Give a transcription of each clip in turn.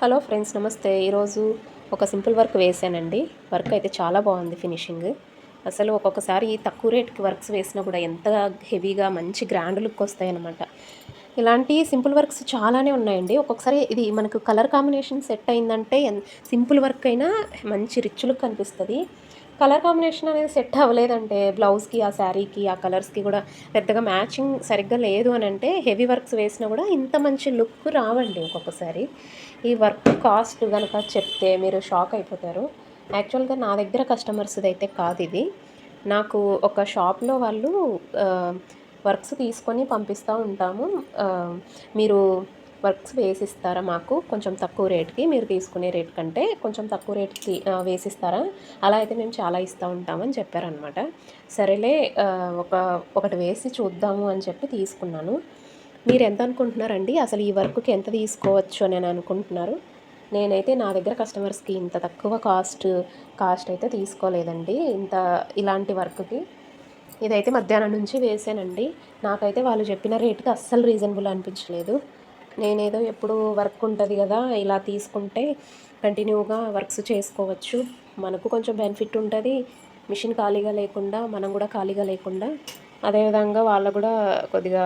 Hello friends, నమస్తే. ఈరోజు ఒక సింపుల్ వర్క్ వేసానండి. వర్క్ అయితే చాలా బాగుంది ఫినిషింగ్. అసలు ఒక్కొక్కసారి తక్కువ రేట్కి వర్క్స్ వేసినా కూడా ఎంత హెవీగా మంచి గ్రాండ్ లుక్ వస్తాయన్నమాట. ఇలాంటి సింపుల్ వర్క్స్ చాలానే ఉన్నాయండి. ఒక్కొక్కసారి ఇది మనకు కలర్ కాంబినేషన్ సెట్ అయిందంటే సింపుల్ వర్క్ అయినా మంచి రిచ్ లుక్ కనిపిస్తుంది. కలర్ కాంబినేషన్ అనేది సెట్ అవ్వలేదంటే బ్లౌజ్కి, ఆ శారీకి, ఆ కలర్స్కి కూడా పెద్దగా మ్యాచింగ్ సరిగ్గా లేదు అని అంటే హెవీ వర్క్స్ వేసినా కూడా ఇంత మంచి లుక్ రావండి ఒక్కొక్కసారి. ఈ వర్క్ కాస్ట్ కనుక చెప్తే మీరు షాక్ అయిపోతారు. యాక్చువల్గా నా దగ్గర కస్టమర్స్ది అయితే కాదు ఇది. నాకు ఒక షాప్లో వాళ్ళు వర్క్స్ తీసుకొని పంపిస్తూ ఉంటాము. మీరు వర్క్స్ వేసిస్తారా మాకు కొంచెం తక్కువ రేట్కి, మీరు తీసుకునే రేట్ కంటే కొంచెం తక్కువ రేట్కి వేసిస్తారా, అలా అయితే మేము చాలా ఇస్తూ ఉంటామని చెప్పారనమాట. సరేలే, ఒకటి వేసి చూద్దాము అని చెప్పి తీసుకున్నాను. మీరు ఎంత అనుకుంటున్నారండి? అసలు ఈ వర్క్కి ఎంత తీసుకోవచ్చు అని అనుకుంటున్నారు? నేనైతే నా దగ్గర కస్టమర్స్కి ఇంత తక్కువ కాస్ట్ అయితే తీసుకోలేదండి. ఇలాంటి వర్క్కి ఇదైతే మధ్యాహ్నం నుంచి వేసానండి. నాకైతే వాళ్ళు చెప్పిన రేటుకి అస్సలు రీజనబుల్ అనిపించలేదు. నేనేదో ఎప్పుడు వర్క్ ఉంటుంది కదా, ఇలా తీసుకుంటే కంటిన్యూగా వర్క్స్ చేసుకోవచ్చు, మనకు కొంచెం బెనిఫిట్ ఉంటుంది, మిషన్ ఖాళీగా లేకుండా మనం కూడా ఖాళీగా లేకుండా, అదేవిధంగా వాళ్ళకు కూడా కొద్దిగా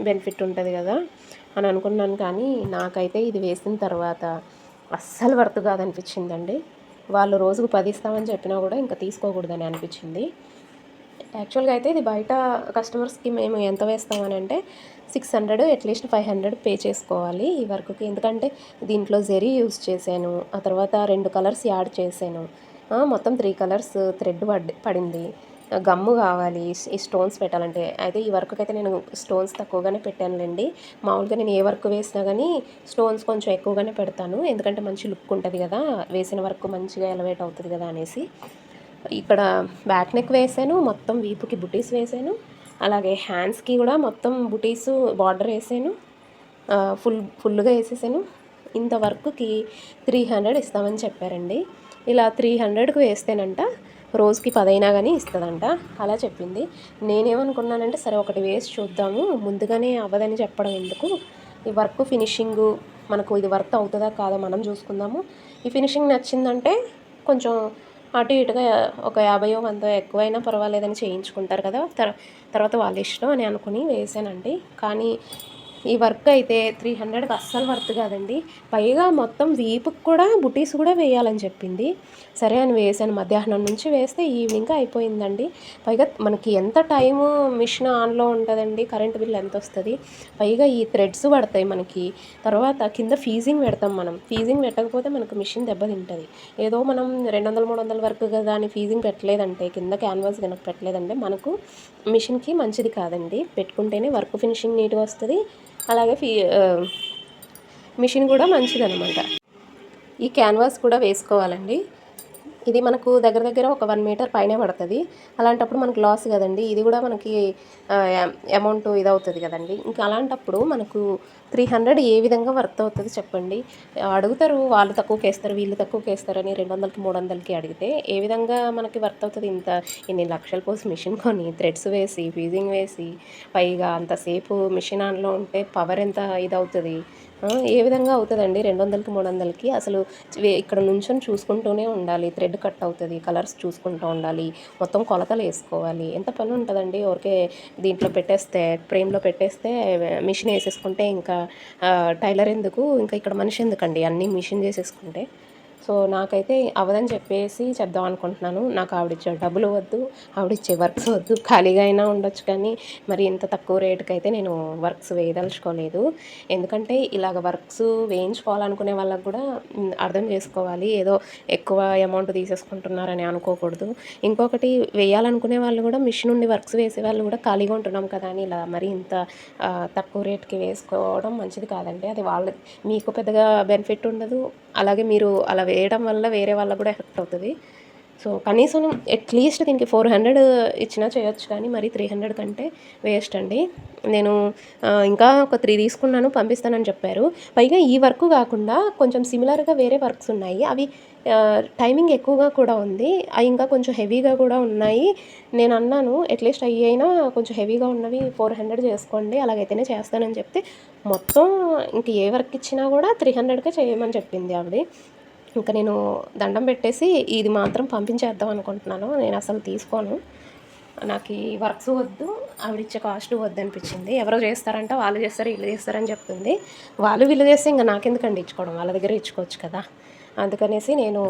బెనిఫిట్ ఉంటుంది కదా అని అనుకున్నాను. కానీ నాకైతే ఇది వేసిన తర్వాత అస్సలు వర్త్ కాదనిపించిందండి. వాళ్ళు రోజుకు 10 ఇస్తామని చెప్పినా కూడా ఇంకా తీసుకోకూడదని అనిపించింది. యాక్చువల్గా అయితే ఇది బయట కస్టమర్స్కి మేము ఎంత వేస్తామని అంటే 600, అట్లీస్ట్ 500 పే చేసుకోవాలి ఈ వర్క్కి. ఎందుకంటే దీంట్లో జెరీ యూస్ చేశాను, ఆ తర్వాత 2 కలర్స్ యాడ్ చేశాను, మొత్తం 3 కలర్స్ థ్రెడ్ పడింది, గమ్ము కావాలి ఈ స్టోన్స్ పెట్టాలంటే. అయితే ఈ వర్క్కి అయితే నేను స్టోన్స్ తక్కువగానే పెట్టానులేండి. మామూలుగా నేను ఏ వర్క్ వేసినా కానీ స్టోన్స్ కొంచెం ఎక్కువగానే పెడతాను, ఎందుకంటే మంచి లుక్ ఉంటుంది కదా, వేసిన వర్క్ మంచిగా ఎలివేట్ అవుతుంది కదా అనేసి. ఇక్కడ బ్యాక్ నెక్ వేసాను, మొత్తం వీపుకి బుటీస్ వేసాను, అలాగే హ్యాండ్స్కి కూడా మొత్తం బుటీస్ బార్డర్ వేసాను, ఫుల్గా వేసేసాను. ఇంత వర్క్కి 300 ఇస్తామని చెప్పారండి. ఇలా 300కి వేస్తేనంట రోజుకి 10 అయినా కానీ ఇస్తుందంట, అలా చెప్పింది. నేనేమనుకున్నానంటే సరే ఒకటి వేసి చూద్దాము, ముందుగానే అవ్వదని చెప్పడం ఎందుకు, ఈ వర్క్ ఫినిషింగు మనకు ఇది వర్త్ అవుతుందా కాదా మనం చూసుకుందాము. ఈ ఫినిషింగ్ నచ్చిందంటే కొంచెం అటు ఇటుగా ఒక 50 100 ఎక్కువైనా పర్వాలేదని చేయించుకుంటారు కదా, తర్వాత వాళ్ళ ఇష్టం అని అనుకుని వేసానండి. కానీ ఈ వర్క్ అయితే 300కి అస్సలు వర్త్ కాదండి. పైగా మొత్తం వీపుకి కూడా బుటీస్ కూడా వేయాలని చెప్పింది. సరే అని వేసాను. మధ్యాహ్నం నుంచి వేస్తే ఈవినింగ్ అయిపోయిందండి. పైగా మనకి ఎంత టైము మిషన్ ఆన్లో ఉంటుందండి, కరెంట్ బిల్ ఎంత వస్తుంది, పైగా ఈ థ్రెడ్స్ పడతాయి మనకి, తర్వాత కింద ఫీజింగ్ పెడతాం. మనం ఫీజింగ్ పెట్టకపోతే మనకు మిషన్ దెబ్బతింటుంది. ఏదో మనం 200 300 వరకు కదా అని ఫీజింగ్ పెట్టలేదంటే, కింద క్యాన్వాస్ కనుక పెట్టలేదంటే మనకు మిషన్కి మంచిది కాదండి. పెట్టుకుంటేనే వర్క్ ఫినిషింగ్ నీట్గా వస్తుంది, అలాగే మిషన్ కూడా మంచిదనమాట. ఈ క్యాన్వాస్ కూడా వేసుకోవాలండి. ఇది మనకు దగ్గర దగ్గర ఒక 1 మీటర్ పైనే పడుతుంది. అలాంటప్పుడు మనకు లాస్ కదండి, ఇది కూడా మనకి అమౌంట్ ఇదవుతుంది కదండి. ఇంకా అలాంటప్పుడు మనకు 300 ఏ విధంగా వర్త్ అవుతుంది చెప్పండి. అడుగుతారు వాళ్ళు తక్కువకి వేస్తారు, వీళ్ళు తక్కువకి వేస్తారని 200కి 300కి అడిగితే ఏ విధంగా మనకి వర్త్ అవుతుంది? ఇన్ని లక్షల పోసి మిషన్ కొని థ్రెడ్స్ వేసి ఫీజింగ్ వేసి పైగా అంతసేపు మిషన్ ఆన్లో ఉంటే పవర్ ఎంత ఇదవుతుంది, ఏ విధంగా అవుతుందండి 200కి 300కి? అసలు ఇక్కడ నుంచొని చూసుకుంటూనే ఉండాలి, థ్రెడ్ కట్ అవుతుంది, కలర్స్ చూసుకుంటూ ఉండాలి, మొత్తం కొలతలు వేసుకోవాలి, ఎంత పని ఉంటుందండి. ఊరికే దీంట్లో పెట్టేస్తే, ఫ్రేమ్లో పెట్టేస్తే మిషన్ వేసేసుకుంటే ఇంకా టైలర్ ఎందుకు, ఇంకా ఇక్కడ మనిషి ఎందుకండి, అన్నీ మిషన్ చేసేసుకుంటే. సో నాకైతే అవదని చెప్పేసి చెప్దాం అనుకుంటున్నాను. నాకు ఆవిడిచ్చే డబ్బులు వద్దు, ఆవిడిచ్చే వర్క్స్ వద్దు, ఖాళీగా అయినా ఉండొచ్చు, కానీ మరి ఇంత తక్కువ రేటుకి అయితే నేను వర్క్స్ వేయదలుచుకోలేదు. ఎందుకంటే ఇలాగ వర్క్స్ వేయించుకోవాలనుకునే వాళ్ళకు కూడా అర్థం చేసుకోవాలి, ఏదో ఎక్కువ అమౌంట్ తీసేసుకుంటున్నారని అనుకోకూడదు. ఇంకొకటి, వేయాలనుకునే వాళ్ళు కూడా మిషన్ నుండి వర్క్స్ వేసే వాళ్ళు కూడా ఖాళీగా ఉంటున్నాం కదా అని ఇలా మరి ఇంత తక్కువ రేట్కి వేసుకోవడం మంచిది కాదండి. అది మీకు పెద్దగా బెనిఫిట్ ఉండదు, అలాగే మీరు అలా వేయడం వల్ల వేరే వాళ్ళకు కూడా ఎఫెక్ట్ అవుతుంది. సో కనీసం అట్లీస్ట్ దీనికి 400 ఇచ్చినా చేయొచ్చు, కానీ మరి 300 కంటే వేస్ట్ అండి. నేను ఇంకా ఒక 3 తీసుకున్నాను, పంపిస్తానని చెప్పారు. పైగా ఈ వర్క్ కాకుండా కొంచెం సిమిలర్గా వేరే వర్క్స్ ఉన్నాయి, అవి టైమింగ్ ఎక్కువగా కూడా ఉంది, అవి ఇంకా కొంచెం హెవీగా కూడా ఉన్నాయి. నేను అన్నాను అట్లీస్ట్ అవి అయినా కొంచెం హెవీగా ఉన్నవి 400 చేసుకోండి, అలాగైతేనే చేస్తానని చెప్తే మొత్తం ఇంక ఏ వర్క్ ఇచ్చినా కూడా 300కే చేయమని చెప్పింది ఆవిడ. ఇంకా నేను దండం పెట్టేసి ఇది మాత్రం పంపించేద్దాం అనుకుంటున్నాను. నేను అసలు తీసుకోను, నాకు ఈ వర్క్స్ వద్దు, ఆవిడిచ్చే కాస్ట్ వద్దు అనిపించింది. ఎవరో చేస్తారంట, వాళ్ళు చేస్తారు, వీళ్ళు చేస్తారని చెప్తుంది. వాళ్ళు వీళ్ళు చేస్తే ఇంకా నాకెందుకండి ఇచ్చుకోవడం, వాళ్ళ దగ్గర ఇచ్చుకోవచ్చు కదా. అందుకనేసి నేను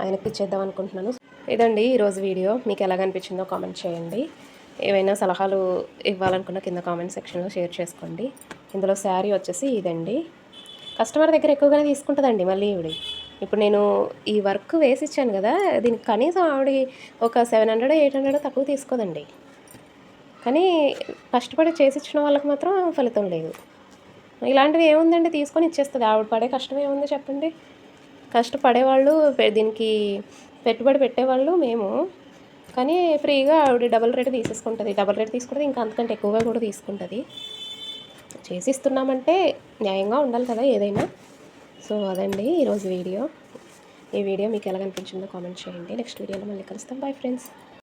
ఆయనకి ఇచ్చేద్దాం అనుకుంటున్నాను. ఇదండి ఈరోజు వీడియో. మీకు ఎలాగనిపించిందో కామెంట్ చేయండి. ఏవైనా సలహాలు ఇవ్వాలనుకున్న కింద కామెంట్ సెక్షన్లో షేర్ చేసుకోండి. ఇందులో శారీ వచ్చేసి ఇదండి. కస్టమర్ దగ్గర ఎక్కువగానే తీసుకుంటుందండి మళ్ళీ ఈవిడ. ఇప్పుడు నేను ఈ వర్క్ వేసి ఇచ్చాను కదా, దీనికి కనీసం ఆవిడ ఒక 700 800 తక్కువ తీసుకోదండి. కానీ కష్టపడి చేసి ఇచ్చిన వాళ్ళకి మాత్రం ఫలితం లేదు. ఇలాంటివి ఏముందండి, తీసుకొని ఇచ్చేస్తుంది. ఆవిడ పడే కష్టం ఏముంది చెప్పండి. కష్టపడేవాళ్ళు, దీనికి పెట్టుబడి పెట్టేవాళ్ళు మేము. కానీ ఫ్రీగా ఆవిడ డబుల్ రేట్ తీసేసుకుంటుంది. డబుల్ రేట్ తీసుకుంటుంది, ఇంకా అంతకంటే ఎక్కువగా కూడా తీసుకుంటుంది. చేసి ఇస్తున్నామంటే న్యాయంగా ఉండాలి కదా ఏదైనా. సో అదండి ఈరోజు వీడియో. ఈ వీడియో మీకు ఎలా అనిపించిందో కామెంట్ చేయండి. నెక్స్ట్ వీడియోలో మళ్ళీ కలుస్తాం. Bye friends.